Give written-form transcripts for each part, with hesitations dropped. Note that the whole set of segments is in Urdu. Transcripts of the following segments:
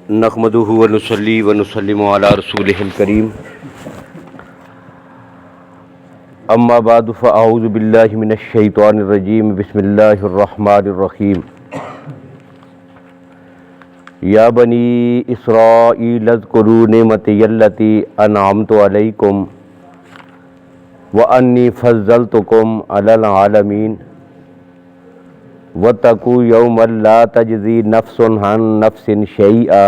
نحمدہ ونصلی ونسلم علی رسولہ الکریم اما بعد فاعوذ باللہ من الشیطان الرجیم بسم اللہ الرحمن الرحیم یا بنی اسرائیل اذکروا نعمتی التی انعمت علیکم وانی فضلتکم علی العالمین واتقوا یوما لا تجزی نفس عن نفس شیئا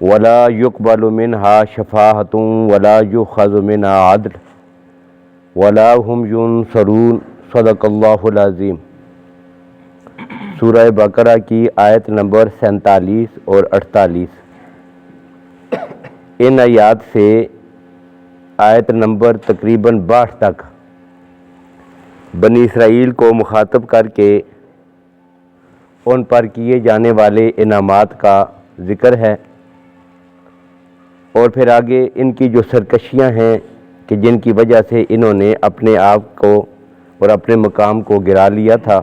ولا يقبل منها شفاعۃ ولا يؤخذ منها عدل ولا هم ينصرون صدق اللہ العظیم۔ سورہ بقرہ کی آیت نمبر 47 اور 48، ان آیات سے آیت نمبر تقریباً 62 تک بنی اسرائیل کو مخاطب کر کے ان پر کیے جانے والے انعامات کا ذکر ہے، اور پھر آگے ان کی جو سرکشیاں ہیں کہ جن کی وجہ سے انہوں نے اپنے آپ کو اور اپنے مقام کو گرا لیا تھا،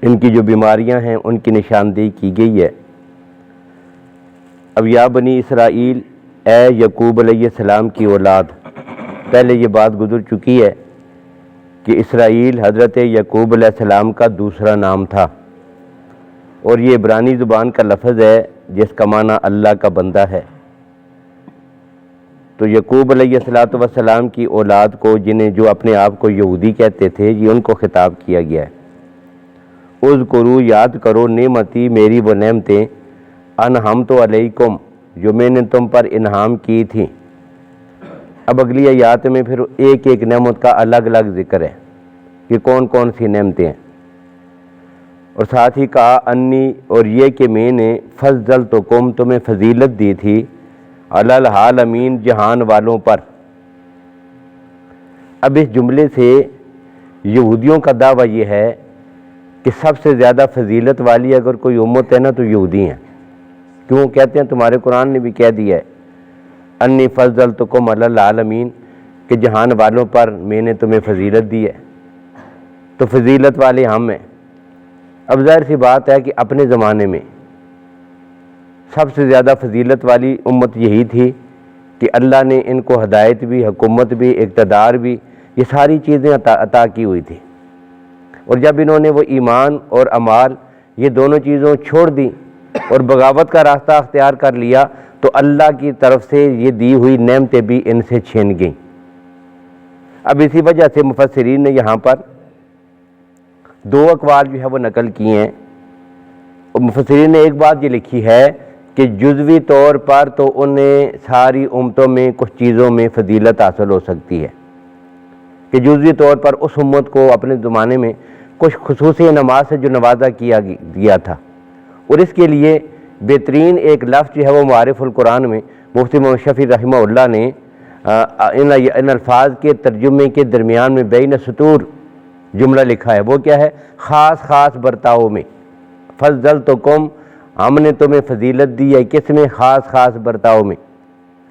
ان کی جو بیماریاں ہیں ان کی نشاندہی کی گئی ہے۔ اب یا بنی اسرائیل، اے یعقوب علیہ السلام کی اولاد، پہلے یہ بات گزر چکی ہے کہ اسرائیل حضرت یعقوب علیہ السلام کا دوسرا نام تھا، اور یہ عبرانی زبان کا لفظ ہے جس کا معنی اللہ کا بندہ ہے۔ تو یعقوب علیہ السلام کی اولاد کو، جنہیں جو اپنے آپ کو یہودی کہتے تھے، یہ ان کو خطاب کیا گیا ہے۔ اذکروا، یاد کرو، نعمتی، میری وہ نعمتیں، انعمت علیکم، جو میں نے تم پر انعام کی تھیں۔ اب اگلی آیات میں پھر ایک ایک نعمت کا الگ الگ ذکر ہے کہ کون کون سی نعمتیں ہیں، اور ساتھ ہی کہا انی، اور یہ کہ میں نے فضلتکم، تمہیں فضیلت دی تھی، علی العالمین، جہان والوں پر۔ اب اس جملے سے یہودیوں کا دعویٰ یہ ہے کہ سب سے زیادہ فضیلت والی اگر کوئی امت ہے نا تو یہودی ہیں۔ کیوں کہتے ہیں؟ تمہارے قرآن نے بھی کہہ دیا ہے انی فضلتکم علی العالمین، کہ جہان والوں پر میں نے تمہیں فضیلت دی ہے، تو فضیلت والے ہم ہیں۔ اب ظاہر سی بات ہے کہ اپنے زمانے میں سب سے زیادہ فضیلت والی امت یہی تھی کہ اللہ نے ان کو ہدایت بھی، حکومت بھی، اقتدار بھی، یہ ساری چیزیں عطا کی ہوئی تھی، اور جب انہوں نے وہ ایمان اور اعمال، یہ دونوں چیزوں چھوڑ دی اور بغاوت کا راستہ اختیار کر لیا، تو اللہ کی طرف سے یہ دی ہوئی نعمتیں بھی ان سے چھین گئیں۔ اب اسی وجہ سے مفسرین نے یہاں پر دو اقوال جو ہے وہ نقل کیے ہیں، اور مفسرین نے ایک بات یہ لکھی ہے کہ جزوی طور پر تو انہیں ساری امتوں میں کچھ چیزوں میں فضیلت حاصل ہو سکتی ہے، کہ جزوی طور پر اس امت کو اپنے زمانے میں کچھ خصوصی انعامات سے جو نوازا گیا تھا، اور اس کے لیے بہترین ایک لفظ جو ہے وہ معارف القرآن میں مفتی محمد شفیع رحمہ اللہ نے ان الفاظ کے ترجمے کے درمیان میں بین سطور جملہ لکھا ہے۔ وہ کیا ہے؟ خاص خاص برتاؤ میں، فضلتکم، ہم نے تمہیں فضیلت دی ہے، کس میں؟ خاص خاص برتاؤ میں۔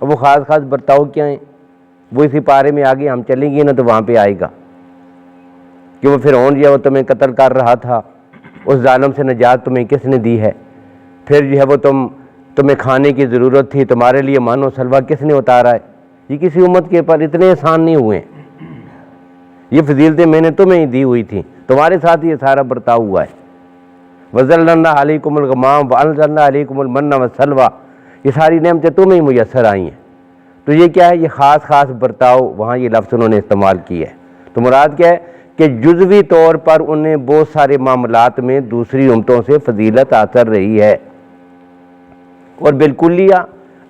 اب وہ خاص خاص برتاؤ کیا ہیں؟ وہ اسی پارے میں آگے ہم چلیں گے نا تو وہاں پہ آئے گا کہ وہ فرعون جو ہے وہ تمہیں قتل کر رہا تھا، اس ظالم سے نجات تمہیں کس نے دی ہے؟ پھر جو ہے وہ تمہیں کھانے کی ضرورت تھی، تمہارے لیے مان و سلوہ کس نے اتارا ہے؟ یہ کسی امت کے پر اتنے آسان نہیں ہوئے ہیں۔ یہ فضیلتیں میں نے تمہیں ہی دی ہوئی تھیں، تمہارے ساتھ یہ سارا برتاؤ ہوا ہے۔ وَظَلَّلْنَا عَلَيْكُمُ الْغَمَامَ وَأَنزَلْنَا عَلَيْكُمُ الْمَنَّ وَالسَّلْوَىٰ، یہ ساری نعمتیں تمہیں ہی میسر آئی ہیں۔ تو یہ کیا ہے؟ یہ خاص خاص برتاؤ، وہاں یہ لفظ انہوں نے استعمال کیا ہے۔ تو مراد کیا ہے کہ جزوی طور پر انہیں بہت سارے معاملات میں دوسری امتوں سے فضیلت حاصل رہی ہے، اور بالکلیہ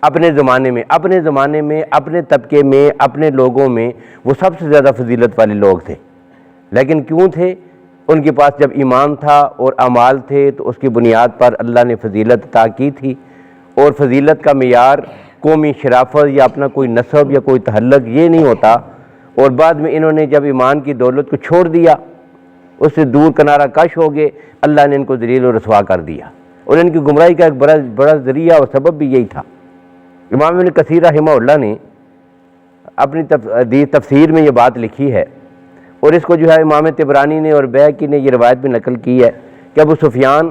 اپنے زمانے میں اپنے طبقے میں، اپنے لوگوں میں وہ سب سے زیادہ فضیلت والے لوگ تھے۔ لیکن کیوں تھے؟ ان کے پاس جب ایمان تھا اور اعمال تھے تو اس کی بنیاد پر اللہ نے فضیلت عطا کی تھی، اور فضیلت کا معیار قومی شرافت یا اپنا کوئی نسب یا کوئی تعلق یہ نہیں ہوتا، اور بعد میں انہوں نے جب ایمان کی دولت کو چھوڑ دیا، اس سے دور کنارہ کش ہو گئے، اللہ نے ان کو ذلیل و رسوا کر دیا، اور ان کی گمراہی کا ایک بڑا ذریعہ اور سبب بھی یہی تھا۔ امام ابن کثیر رحمہ اللہ نے اپنی تفسیر میں یہ بات لکھی ہے، اور اس کو جو ہے امام طبرانی نے اور بیہقی نے یہ روایت بھی نقل کی ہے کہ ابو سفیان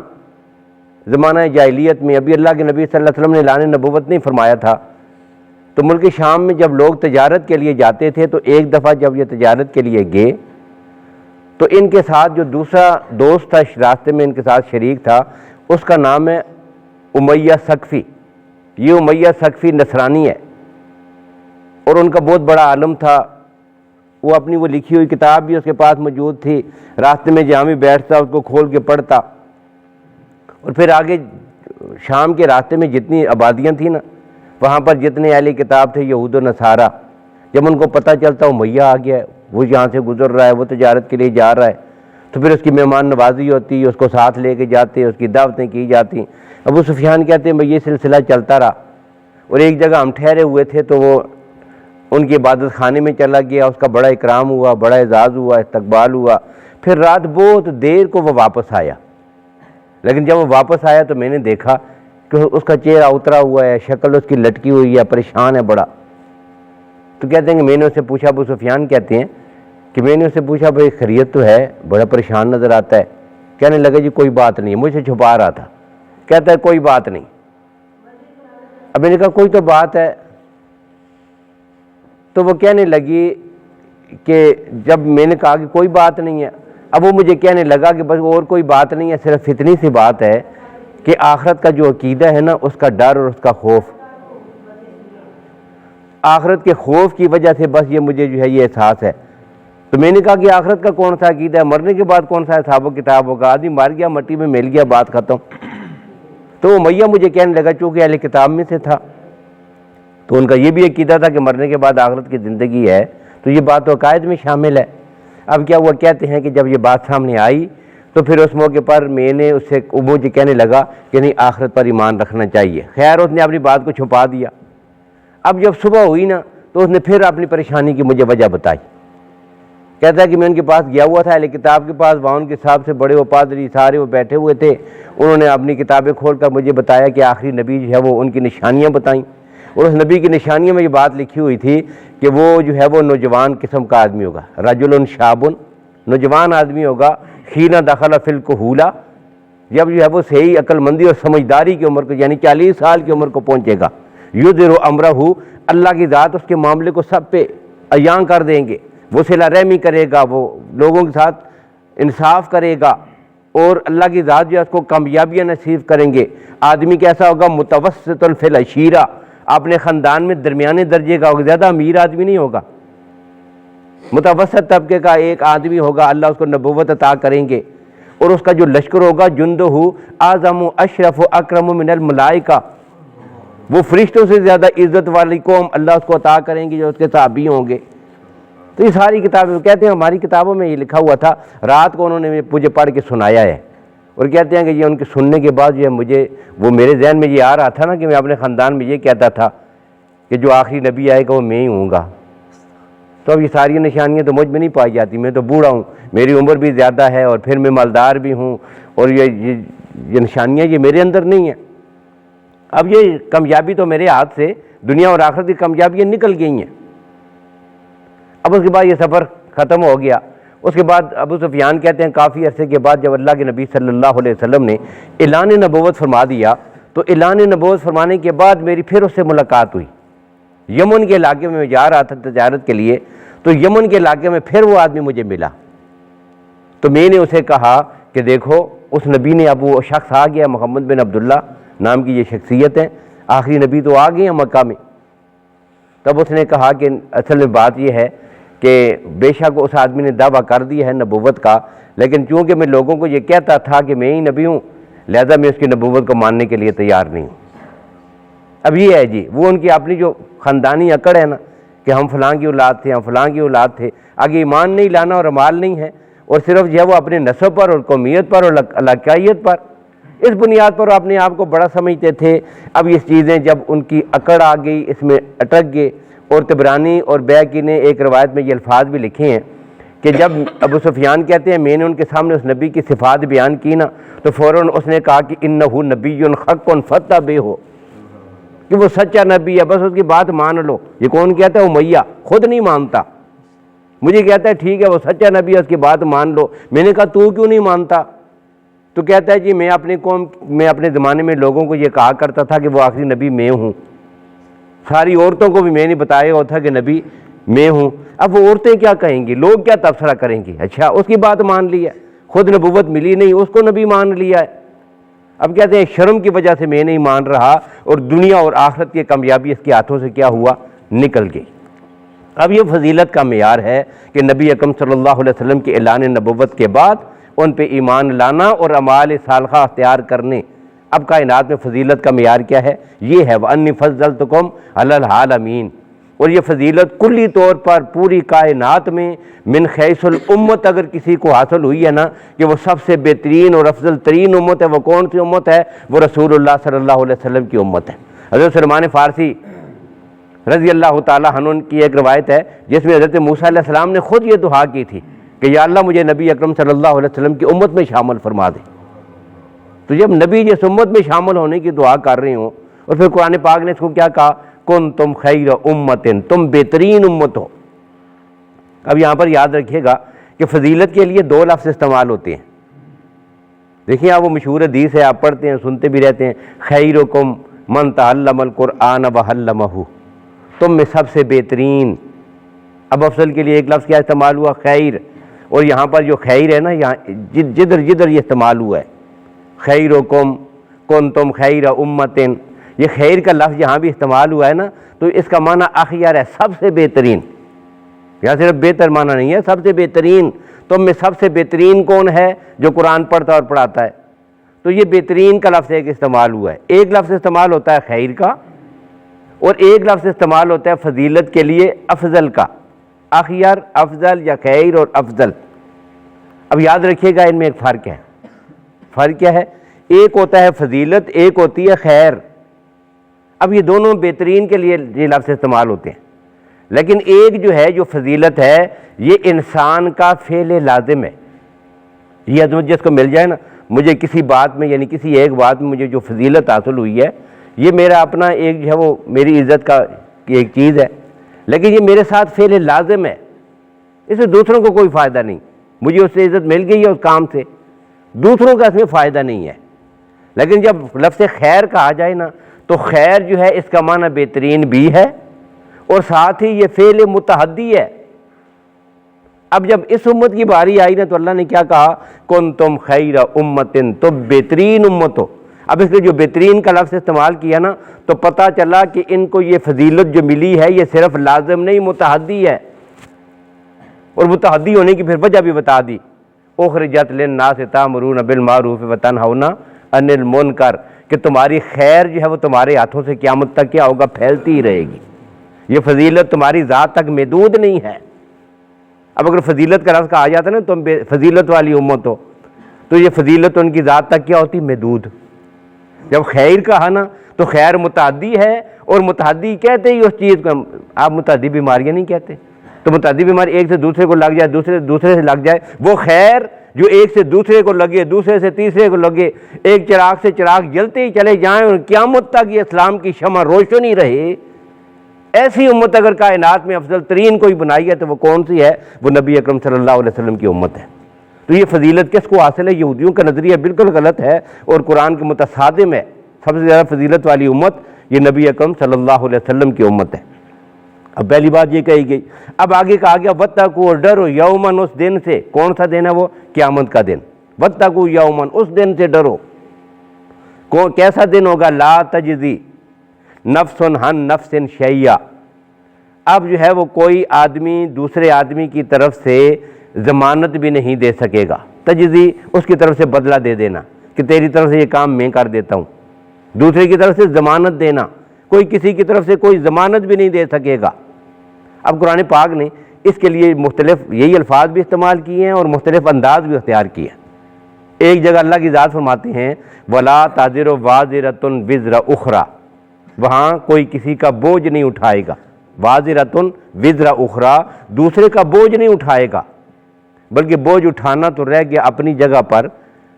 زمانہ جاہلیت میں، ابھی اللہ کے نبی صلی اللہ علیہ وسلم نے اعلان نبوت نہیں فرمایا تھا، تو ملک شام میں جب لوگ تجارت کے لیے جاتے تھے تو ایک دفعہ جب یہ تجارت کے لیے گئے تو ان کے ساتھ جو دوسرا دوست تھا راستے میں ان کے ساتھ شریک تھا، اس کا نام ہے امیہ ثقفی۔ یہ امیہ ثقفی نصرانی ہے اور ان کا بہت بڑا عالم تھا، وہ اپنی وہ لکھی ہوئی کتاب بھی اس کے پاس موجود تھی، راستے میں جہاں بھی بیٹھتا اس کو کھول کے پڑھتا، اور پھر آگے شام کے راستے میں جتنی آبادیاں تھیں نا، وہاں پر جتنے اہل کتاب تھے یہود و نصارہ، جب ان کو پتہ چلتا امیہ آ گیا ہے، وہ یہاں سے گزر رہا ہے، وہ تجارت کے لیے جا رہا ہے، تو پھر اس کی مہمان نوازی ہوتی، اس کو ساتھ لے کے جاتے، اس کی دعوتیں کی جاتی۔ ابو سفیان کہتے ہیں یہ سلسلہ چلتا رہا، اور ایک جگہ ہم ٹھہرے ہوئے تھے تو وہ ان کی عبادت خانے میں چلا گیا، اس کا بڑا اکرام ہوا، بڑا اعزاز ہوا، استقبال ہوا۔ پھر رات بہت دیر کو وہ واپس آیا، لیکن جب وہ واپس آیا تو میں نے دیکھا کہ اس کا چہرہ اترا ہوا ہے، شکل اس کی لٹکی ہوئی ہے، پریشان ہے بڑا۔ تو کہتے ہیں کہ میں نے اس سے پوچھا، ابو سفیان کہتے ہیں کہ میں نے اس سے پوچھا بھائی خیریت تو ہے، بڑا پریشان نظر آتا ہے۔ کہنے لگا جی کوئی بات نہیں ہے، مجھ سے چھپا رہا تھا۔ کہتا ہے کوئی بات نہیں۔ اب میں نے کہا کوئی تو بات ہے، تو وہ کہنے لگی کہ جب میں نے کہا کہ کوئی بات نہیں ہے، اب وہ مجھے کہنے لگا کہ بس اور کوئی بات نہیں ہے، صرف اتنی سی بات ہے کہ آخرت کا جو عقیدہ ہے نا، اس کا ڈر اور اس کا خوف، آخرت کے خوف کی وجہ سے بس یہ مجھے جو ہے یہ احساس ہے۔ تو میں نے کہا کہ آخرت کا کون سا عقیدہ ہے، مرنے کے بعد کون سا حساب و کتاب ہوگا، آدمی مر گیا مٹی میں مل گیا، بات ختم۔ تو امیہ مجھے کہنے لگا چونکہ اہل کتاب میں سے تھا تو ان کا یہ بھی عقیدہ تھا کہ مرنے کے بعد آخرت کی زندگی ہے، تو یہ بات تو عقائد میں شامل ہے۔ اب کیا وہ کہتے ہیں کہ جب یہ بات سامنے آئی تو پھر اس موقع پر میں نے اس سے مجھے کہنے لگا کہ نہیں آخرت پر ایمان رکھنا چاہیے۔ خیر اس نے اپنی بات کو چھپا دیا۔ اب جب صبح ہوئی نا تو اس نے پھر اپنی پریشانی کی مجھے وجہ بتائی۔ کہتا ہے کہ میں ان کے پاس گیا ہوا تھا، اہل کتاب کے پاس، وہاں ان کے حساب سے بڑے وہ پادری سارے وہ بیٹھے ہوئے تھے، انہوں نے اپنی کتابیں کھول کر مجھے بتایا کہ آخری نبی جو ہے وہ ان کی نشانیاں بتائیں، اور اس نبی کی نشانیوں میں یہ بات لکھی ہوئی تھی کہ وہ جو ہے وہ نوجوان قسم کا آدمی ہوگا، رجل شاب، نوجوان آدمی ہوگا، حین دخل فی الکہولہ، جب جو ہے وہ صحیح عقل مندی اور سمجھداری کی عمر کو یعنی 40 سال کی عمر کو پہنچے گا، یظہر امرہ، اللہ کی ذات اس کے معاملے کو سب پہ عیاں کر دیں گے، وہ صلہ رحمی کرے گا، وہ لوگوں کے ساتھ انصاف کرے گا، اور اللہ کی ذات جو ہے اس کو کامیابیاں نصیب کریں گے۔ آدمی کیسا ہوگا، متوسط فی العشیرہ، اپنے خاندان میں درمیانے درجے کا ہوگا، زیادہ امیر آدمی نہیں ہوگا، متوسط طبقے کا ایک آدمی ہوگا، اللہ اس کو نبوت عطا کریں گے، اور اس کا جو لشکر ہوگا جندہ اعظم اشرف و اکرم من الملائکہ، وہ فرشتوں سے زیادہ عزت والی قوم اللہ اس کو عطا کریں گے جو اس کے صحابی ہوں گے۔ تو یہ ساری کتابیں کہتے ہیں ہماری کتابوں میں یہ لکھا ہوا تھا، رات کو انہوں نے مجھے پڑھ کے سنایا ہے، اور کہتے ہیں کہ یہ ان کے سننے کے بعد جو ہے مجھے وہ میرے ذہن میں یہ آ رہا تھا نا کہ میں اپنے خاندان میں یہ کہتا تھا کہ جو آخری نبی آئے گا وہ میں ہی ہوں گا۔ تو اب یہ ساری نشانیاں تو مجھ میں نہیں پائی جاتی، میں تو بوڑھا ہوں، میری عمر بھی زیادہ ہے، اور پھر میں مالدار بھی ہوں، اور یہ نشانیاں یہ میرے اندر نہیں ہیں۔ اب یہ کامیابی تو میرے ہاتھ سے دنیا اور آخرت کی کامیابیاں نکل گئی ہیں۔ اب اس کے بعد یہ سفر ختم ہو گیا۔ اس کے بعد ابو سفیان کہتے ہیں کافی عرصے کے بعد جب اللہ کے نبی صلی اللہ علیہ وسلم نے اعلان نبوت فرما دیا تو اعلان نبوت فرمانے کے بعد میری پھر اس سے ملاقات ہوئی۔ یمن کے علاقے میں جا رہا تھا تجارت کے لیے، تو یمن کے علاقے میں پھر وہ آدمی مجھے ملا، تو میں نے اسے کہا کہ دیکھو اس نبی نے، اب وہ شخص آ گیا، محمد بن عبداللہ نام کی یہ شخصیت ہے، آخری نبی تو آ گئے ہیں مکہ میں۔ تب اس نے کہا کہ اصل میں بات یہ ہے کہ بے شک اس آدمی نے دعویٰ کر دیا ہے نبوت کا، لیکن چونکہ میں لوگوں کو یہ کہتا تھا کہ میں ہی نبی ہوں، لہذا میں اس کی نبوت کو ماننے کے لیے تیار نہیں ہوں۔ اب یہ ہے جی وہ ان کی اپنی جو خاندانی اکڑ ہے نا کہ ہم فلاں کی اولاد تھے، ہم فلاں کی اولاد تھے، آگے ایمان نہیں لانا اور امال نہیں ہے، اور صرف جو ہے وہ اپنے نسب پر اور قومیت پر اور علاقائیت پر، اس بنیاد پر وہ اپنے آپ کو بڑا سمجھتے تھے۔ اب یہ چیزیں جب ان کی اکڑ آ گئی، اس میں اٹک گئے، اور طبرانی اور بیہقی نے ایک روایت میں یہ الفاظ بھی لکھے ہیں کہ جب ابو سفیان کہتے ہیں میں نے ان کے سامنے اس نبی کی صفات بیان کی نا تو فوراً اس نے کہا کہ انہ نبی حق فتبعہ، کہ وہ سچا نبی ہے، بس اس کی بات مان لو۔ یہ کون کہتا ہے؟ امیہ، خود نہیں مانتا، مجھے کہتا ہے ٹھیک ہے وہ سچا نبی ہے، اس کی بات مان لو۔ میں نے کہا تو کیوں نہیں مانتا؟ تو کہتا ہے جی میں اپنے زمانے میں لوگوں کو یہ کہا کرتا تھا کہ وہ آخری نبی میں ہوں، ساری عورتوں کو بھی میں نہیں بتایا ہوا تھا کہ نبی میں ہوں۔ اب وہ عورتیں کیا کہیں گی، لوگ کیا تبصرہ کریں گے؟ اچھا اس کی بات مان لی ہے، خود نبوت ملی نہیں، اس کو نبی مان لیا ہے۔ اب کہتے ہیں شرم کی وجہ سے میں نہیں مان رہا، اور دنیا اور آخرت کی کامیابی اس کے ہاتھوں سے کیا ہوا، نکل گئی۔ اب یہ فضیلت کا معیار ہے کہ نبی اکرم صلی اللہ علیہ وسلم کے اعلان نبوت کے بعد ان پہ ایمان لانا اور اعمال صالحہ اختیار کرنے۔ اب کائنات میں فضیلت کا معیار کیا ہے؟ یہ ہے وَأَنِّي فَضَّلْتُكُمْ عَلَى الْعَالَمِينَ۔ اور یہ فضیلت کلی طور پر پوری کائنات میں من حیث الامت اگر کسی کو حاصل ہوئی ہے نا کہ وہ سب سے بہترین اور افضل ترین امت ہے، وہ کون سی امت ہے؟ وہ رسول اللہ صلی اللہ علیہ وسلم کی امت ہے۔ حضرت سلمان فارسی رضی اللہ تعالیٰ عنہ کی ایک روایت ہے جس میں حضرت موسیٰ علیہ السلام نے خود یہ دعا کی تھی کہ یا اللہ مجھے نبی اکرم صلی اللہ علیہ وسلم کی امت میں شامل فرما دے۔ تو جب نبی جس امت میں شامل ہونے کی دعا کر رہے ہوں، اور پھر قرآن پاک نے اس کو کیا کہا؟ کنتم خیر امت، تم بہترین امت ہو۔ اب یہاں پر یاد رکھیے گا کہ فضیلت کے لیے دو لفظ استعمال ہوتے ہیں۔ دیکھیں آپ وہ مشہور حدیث ہے، آپ پڑھتے ہیں سنتے بھی رہتے ہیں، خیرکم من تعلم القرآن وعلمہ، تم میں سب سے بہترین۔ اب افضل کے لیے ایک لفظ کیا استعمال ہوا؟ خیر۔ اور یہاں پر جو خیر ہے نا، یہاں جدھر یہ استعمال ہوا ہے، خیرکم کنتم خیر امت، یہ خیر کا لفظ یہاں بھی استعمال ہوا ہے نا، تو اس کا معنی اخیر ہے، سب سے بہترین۔ یہاں صرف بہتر معنی نہیں ہے، سب سے بہترین۔ تم میں سب سے بہترین کون ہے؟ جو قرآن پڑھتا اور پڑھاتا ہے۔ تو یہ بہترین کا لفظ ایک استعمال ہوا ہے۔ ایک لفظ استعمال ہوتا ہے خیر کا، اور ایک لفظ استعمال ہوتا ہے فضیلت کے لیے افضل کا، اخیر، افضل یا خیر اور افضل۔ اب یاد رکھیے گا ان میں ایک فرق ہے۔ فرق کیا ہے؟ ایک ہوتا ہے فضیلت، ایک ہوتی ہے خیر۔ اب یہ دونوں بہترین کے لیے یہ لفظ استعمال ہوتے ہیں، لیکن ایک جو ہے جو فضیلت ہے یہ انسان کا فعل لازم ہے۔ یہ عظمت جس کو مل جائے نا، مجھے کسی بات میں یعنی کسی ایک بات میں مجھے جو فضیلت حاصل ہوئی ہے، یہ میرا اپنا ایک جو ہے وہ میری عزت کا ایک چیز ہے، لیکن یہ میرے ساتھ فعل لازم ہے، اس سے دوسروں کو کوئی فائدہ نہیں۔ مجھے اس سے عزت مل گئی ہے اس کام سے، دوسروں کا اس میں فائدہ نہیں ہے۔ لیکن جب لفظ خیر کہا جائے نا تو خیر جو ہے اس کا معنی بہترین بھی ہے، اور ساتھ ہی یہ فعل متحدی ہے۔ اب جب اس امت کی باری آئی نا تو اللہ نے کیا کہا؟ کنتم خیر امت، تم بہترین امت ہو۔ اب اس نے جو بہترین کا لفظ استعمال کیا نا تو پتہ چلا کہ ان کو یہ فضیلت جو ملی ہے یہ صرف لازم نہیں، متحدی ہے۔ اور متحدی ہونے کی پھر وجہ بھی بتا دی، اخرجت للناس تأمرون بالمعروف وتنہون عن المنکر، کہ تمہاری خیر جو ہے وہ تمہارے ہاتھوں سے قیامت تک کیا ہوگا؟ پھیلتی ہی رہے گی۔ یہ فضیلت تمہاری ذات تک محدود نہیں ہے۔ اب اگر فضیلت کا لفظ کہا جاتا ہے نا تم فضیلت والی امت ہو، تو یہ فضیلت ان کی ذات تک کیا ہوتی؟ محدود۔ جب خیر کہا نا تو خیر متعدی ہے، اور متعدی کہتے ہی اس چیز کو، آپ متعدی بیماریاں نہیں کہتے، تو متعدی بیماری ایک سے دوسرے کو لگ جائے، دوسرے سے لگ جائے، وہ خیر جو ایک سے دوسرے کو لگے، دوسرے سے تیسرے کو لگے، ایک چراغ سے چراغ جلتے ہی چلے جائیں اور قیامت تک یہ اسلام کی شمع روشن ہی رہے، ایسی امت اگر کائنات میں افضل ترین کوئی بنائی ہے تو وہ کون سی ہے؟ وہ نبی اکرم صلی اللہ علیہ وسلم کی امت ہے۔ تو یہ فضیلت کس کو حاصل ہے؟ یہودیوں کا نظریہ بالکل غلط ہے اور قرآن کے متصادم ہے۔ سب سے زیادہ فضیلت والی امت یہ نبی اکرم صلی اللہ علیہ وسلم کی امت ہے۔ اب پہلی بات یہ کہی گئی، اب آگے کہا گیا وَاتَّقُوا، اور ڈرو یومن، اس دن سے۔ کون سا دن ہے وہ؟ قیامت کا دن۔ وَاتَّقُوا یومن، اس دن سے ڈرو۔ کیسا دن ہوگا؟ لا تجزی نفس عن نفس شیئا، اب جو ہے وہ کوئی آدمی دوسرے آدمی کی طرف سے ضمانت بھی نہیں دے سکے گا۔ تجزی اس کی طرف سے بدلہ دے دینا کہ تیری طرف سے یہ کام میں کر دیتا ہوں، دوسرے کی طرف سے ضمانت دینا، کوئی کسی کی طرف سے کوئی ضمانت بھی نہیں دے سکے گا۔ اب قرآن پاک نے اس کے لیے مختلف یہی الفاظ بھی استعمال کیے ہیں اور مختلف انداز بھی اختیار کیے ہیں۔ ایک جگہ اللہ کی ذات فرماتے ہیں وَلَا تَزِرُ وَازِرَةٌ وِزْرَ أُخْرَى، وہاں کوئی کسی کا بوجھ نہیں اٹھائے گا۔ وَازِرَةٌ وِزْرَ أُخْرَى، دوسرے کا بوجھ نہیں اٹھائے گا، بلکہ بوجھ اٹھانا تو رہ گیا اپنی جگہ پر۔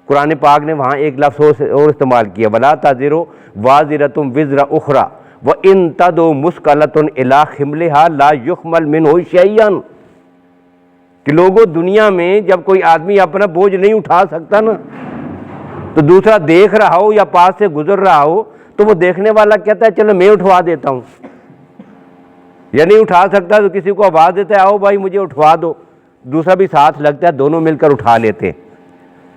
قرآن پاک نے وہاں ایک لفظ اور استعمال کیا وَلَا تَزِرُ وَازِرَةٌ وِزْرَ أُخْرَى وَإِن تَدْعُ مُثْقَلَةٌ إِلَىٰ حِمْلِهَا لَا يُحْمَلْ مِنْهُ شَيْئًا، کہ لوگوں دنیا میں جب کوئی آدمی اپنا بوجھ نہیں اٹھا سکتا نا تو دوسرا دیکھ رہا ہو یا پاس سے گزر رہا ہو تو وہ دیکھنے والا کہتا ہے چلو میں اٹھوا دیتا ہوں، یا نہیں اٹھا سکتا تو کسی کو آواز دیتا ہے آؤ بھائی مجھے اٹھوا دو، دوسرا بھی ساتھ لگتا ہے، دونوں مل کر اٹھا لیتے ہیں۔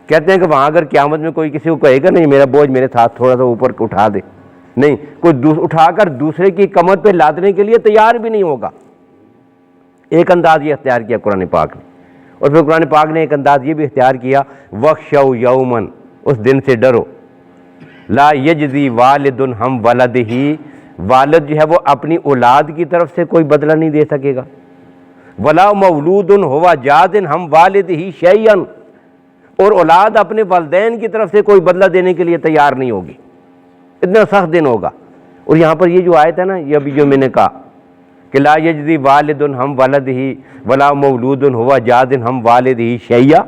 کہتے ہیں کہ وہاں اگر قیامت میں کوئی کسی کو کہے گا نہیں میرا بوجھ میرے ساتھ تھوڑا سا اوپر اٹھا دے، نہیں، کوئی اٹھا کر دوسرے کی کمر پہ لادنے کے لیے تیار بھی نہیں ہوگا۔ ایک انداز یہ اختیار کیا قرآن پاک نے، اور پھر قرآن پاک نے ایک انداز یہ بھی اختیار کیا وَخْشَوْا یَوْمًا، اس دن سے ڈرو، لا یجزی والد ہم ولدہ، والد جو ہے وہ اپنی اولاد کی طرف سے کوئی بدلہ نہیں دے سکے گا، ولا مولود ہوا جاز ہم والدہ شیئا، اور اولاد اپنے والدین کی طرف سے کوئی بدلہ دینے کے لیے تیار نہیں ہوگی، اتنا سخت دن ہوگا۔ اور یہاں پر یہ جو آیت ہے نا، یہ ابھی جو میں نے کہا کہ لا یجزی والد ہم ولدہ ولا مولود ہوا جاز ہم والدہ شیئا،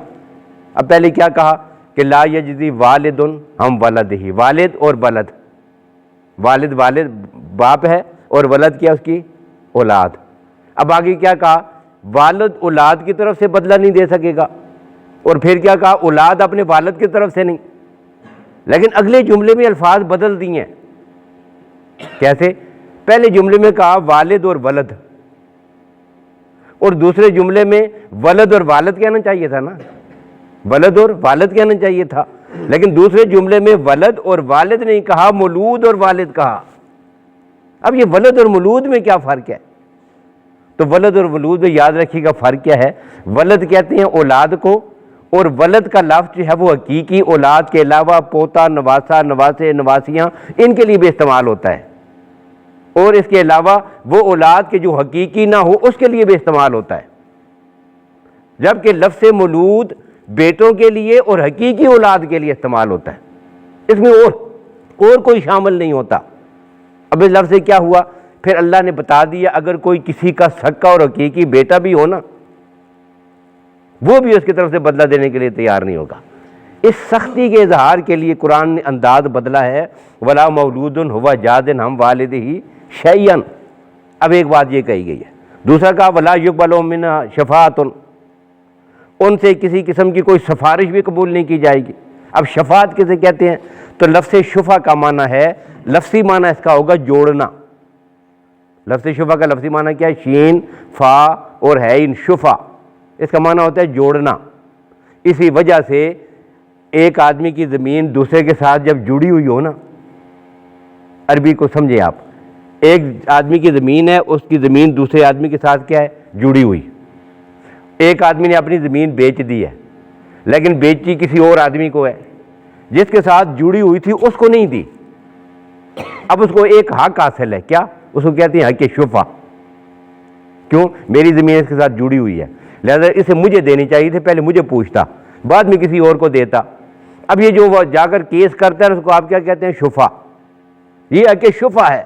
اب پہلے کیا کہا کہ لا یجزی والد ہم ولدہ، والد اور ولد، والد باپ ہے اور ولد کیا اس کی اولاد، اب آگے کیا کہا والد اولاد کی طرف سے بدلہ نہیں دے سکے گا، اور پھر کیا کہا اولاد اپنے والد کی طرف سے نہیں، لیکن اگلے جملے میں الفاظ بدل دیے ہیں۔ کیسے؟ پہلے جملے میں کہا والد اور ولد، اور دوسرے جملے میں ولد اور والد کہنا چاہیے تھا نا، ولد اور والد کہنا چاہیے تھا، لیکن دوسرے جملے میں ولد اور والد نہیں کہا، مولود اور والد کہا۔ اب یہ ولد اور مولود میں کیا فرق ہے؟ تو ولد اور مولود میں یاد رکھیے گا فرق کیا ہے۔ ولد کہتے ہیں اولاد کو، اور ولد کا لفظ جو ہے وہ حقیقی اولاد کے علاوہ پوتا، نواسا، نواسے، نواسیاں ان کے لیے بھی استعمال ہوتا ہے، اور اس کے علاوہ وہ اولاد کے جو حقیقی نہ ہو اس کے لیے بھی استعمال ہوتا ہے، جبکہ لفظ مولود بیٹوں کے لیے اور حقیقی اولاد کے لیے استعمال ہوتا ہے، اس میں اور کوئی شامل نہیں ہوتا۔ اب اس لفظ سے کیا ہوا؟ پھر اللہ نے بتا دیا اگر کوئی کسی کا سکا اور حقیقی بیٹا بھی ہو نا، وہ بھی اس کی طرف سے بدلہ دینے کے لیے تیار نہیں ہوگا۔ اس سختی کے اظہار کے لیے قرآن نے انداز بدلا ہے، ولا مولود ہوا جاز ہم والدہ شیئا۔ اب ایک بات یہ کہی گئی ہے، دوسرا کہا ولا یقبل منہا شفاعۃ، ان سے کسی قسم کی کوئی سفارش بھی قبول نہیں کی جائے گی۔ اب شفاعت کسے کہتے ہیں؟ تو لفظ شفا کا معنی ہے، لفظی معنی اس کا ہوگا جوڑنا۔ لفظ شفا کا لفظی معنی کیا ہے؟ شین، فا اور عین، شفا، اس کا معنی ہوتا ہے جوڑنا۔ اسی وجہ سے ایک آدمی کی زمین دوسرے کے ساتھ جب جڑی ہوئی ہو نا، عربی کو سمجھے آپ، ایک آدمی کی زمین ہے، اس کی زمین دوسرے آدمی کے ساتھ کیا ہے؟ جڑی ہوئی۔ ایک آدمی نے اپنی زمین بیچ دی ہے، لیکن بیچی کسی اور آدمی کو ہے، جس کے ساتھ جڑی ہوئی تھی اس کو نہیں دی، اب اس کو ایک حق حاصل ہے، کیا؟ اس کو کہتے ہیں حق شفا۔ کیوں؟ میری زمین اس کے ساتھ جڑی ہوئی ہے، لہذا اسے مجھے دینی چاہیے تھی، پہلے مجھے پوچھتا، بعد میں کسی اور کو دیتا۔ اب یہ جو وہ جا کر کیس کرتا ہے اس کو آپ کیا کہتے ہیں؟ شفا، یہ حق شفا ہے۔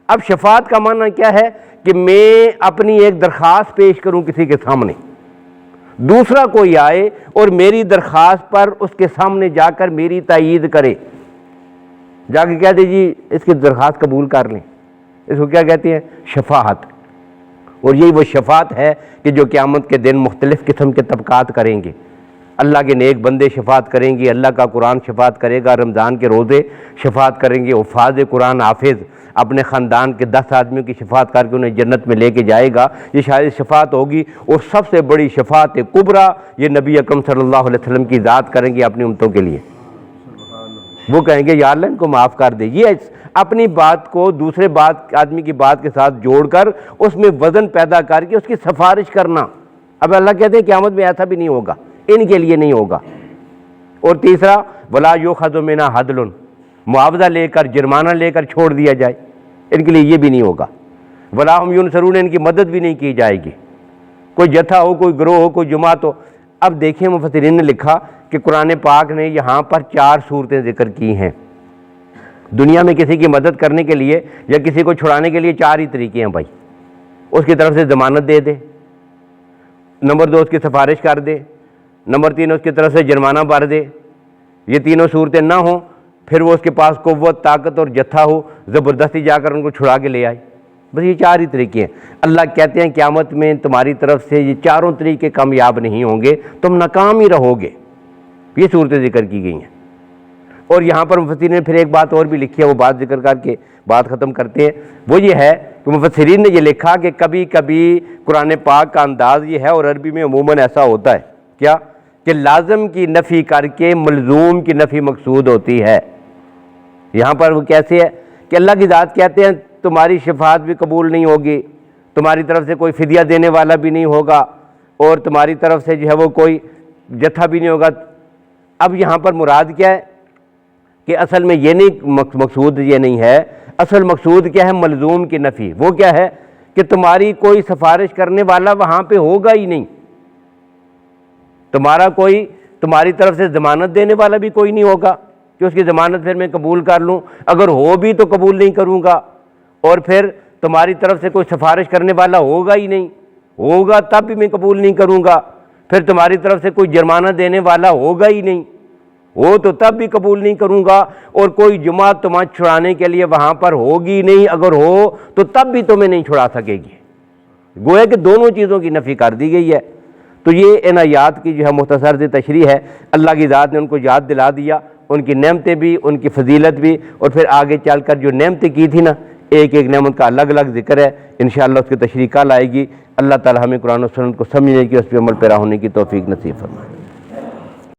اب شفاعت کا معنی کیا ہے؟ کہ میں اپنی ایک درخواست پیش کروں کسی کے سامنے، دوسرا کوئی آئے اور میری درخواست پر اس کے سامنے جا کر میری تائید کرے، جا کے کہہ دے جی اس کی درخواست قبول کر لیں، اس کو کیا کہتے ہیں؟ شفاعت۔ اور یہی وہ شفاعت ہے کہ جو قیامت کے دن مختلف قسم کے طبقات کریں گے۔ اللہ کے نیک بندے شفاعت کریں گے، اللہ کا قرآن شفاعت کرے گا، رمضان کے روزے شفاعت کریں گے، حفاظ قرآن حافظ اپنے خاندان کے 10 آدمیوں کی شفاعت کر کے انہیں جنت میں لے کے جائے گا، یہ شاید شفاعت ہوگی۔ اور سب سے بڑی شفاعت کبریٰ یہ نبی اکرم صلی اللہ علیہ وسلم کی ذات کریں گے اپنی امتوں کے لیے۔ وہ کہیں گے یا اللہ ان کو معاف کر دے، یہ اپنی بات کو دوسرے آدمی کی بات کے ساتھ جوڑ کر اس میں وزن پیدا کر کے اس کی سفارش کرنا۔ اب اللہ کہتے ہیں قیامت میں ایسا بھی نہیں ہوگا، ان کے لیے نہیں ہوگا۔ اور تیسرا ولا یؤخذ منھا عدل، معاوضہ لے کر جرمانہ لے کر چھوڑ دیا جائے، ان کے لیے یہ بھی نہیں ہوگا۔ ولا ہم ینصرون، ان کی مدد بھی نہیں کی جائے گی، کوئی جتھا ہو، کوئی گروہ ہو، کوئی جماعت ہو۔ اب دیکھیں مفسرین نے لکھا کہ قرآن پاک نے یہاں پر 4 صورتیں ذکر کی ہیں۔ دنیا میں کسی کی مدد کرنے کے لیے یا کسی کو چھڑانے کے لیے 4 ہی طریقے ہیں بھائی، اس کی طرف سے ضمانت دے دے، نمبر 2 اس کی سفارش کر دے، نمبر 3 اس کی طرف سے جرمانہ بھر دے۔ یہ تینوں صورتیں نہ ہوں پھر وہ اس کے پاس قوت، طاقت اور جتھا ہو، زبردستی جا کر ان کو چھڑا کے لے آئے۔ بس یہ 4 ہی طریقے ہیں۔ اللہ کہتے ہیں قیامت میں تمہاری طرف سے یہ 4 طریقے کامیاب نہیں ہوں گے، تم ناکام ہی رہو گے۔ یہ صورتیں ذکر کی گئی ہیں۔ اور یہاں پر مفسرین نے پھر ایک بات اور بھی لکھی ہے، وہ بات ذکر کر کے بات ختم کرتے ہیں، وہ یہ ہے کہ مفسرین نے یہ لکھا کہ کبھی کبھی قرآن پاک کا انداز یہ ہے، اور عربی میں عموماً ایسا ہوتا ہے کیا کہ لازم کی نفی کر کے ملزوم کی نفی مقصود ہوتی ہے۔ یہاں پر وہ کیسے ہے کہ اللہ کی ذات کہتے ہیں تمہاری شفاعت بھی قبول نہیں ہوگی، تمہاری طرف سے کوئی فدیہ دینے والا بھی نہیں ہوگا، اور تمہاری طرف سے جو ہے وہ کوئی جتھا بھی نہیں ہوگا۔ اب یہاں پر مراد کیا ہے کہ اصل میں یہ نہیں مقصود یہ نہیں ہے، اصل مقصود کیا ہے؟ ملزوم کی نفی۔ وہ کیا ہے کہ تمہاری کوئی سفارش کرنے والا وہاں پہ ہوگا ہی نہیں، تمہاری طرف سے ضمانت دینے والا بھی کوئی نہیں ہوگا کہ اس کی ضمانت پھر میں قبول کر لوں، اگر ہو بھی تو قبول نہیں کروں گا، اور پھر تمہاری طرف سے کوئی سفارش کرنے والا ہوگا ہی نہیں، ہوگا تب بھی میں قبول نہیں کروں گا، پھر تمہاری طرف سے کوئی جرمانہ دینے والا ہوگا ہی نہیں، ہو تو تب بھی قبول نہیں کروں گا، اور کوئی جماعت تمہیں چھڑانے کے لیے وہاں پر ہوگی نہیں، اگر ہو تو تب بھی تمہیں نہیں چھڑا سکے گی۔ گویا کہ دونوں چیزوں کی نفی کر دی گئی ہے۔ تو یہ ان آیات کی جو ہے مختصر سی تشریح ہے، اللہ کی ذات نے ان کو یاد دلا دیا، ان کی نعمتیں بھی، ان کی فضیلت بھی، اور پھر آگے چل کر جو نعمتیں کی تھی نا، ایک ایک نعمت کا الگ الگ ذکر ہے، انشاءاللہ اس کی تشریح کل آئے گی۔ اللہ تعالی ہمیں قرآن و سنت کو سمجھنے کی، اس پہ عمل پیرا ہونے کی توفیق نصیب فرمائے۔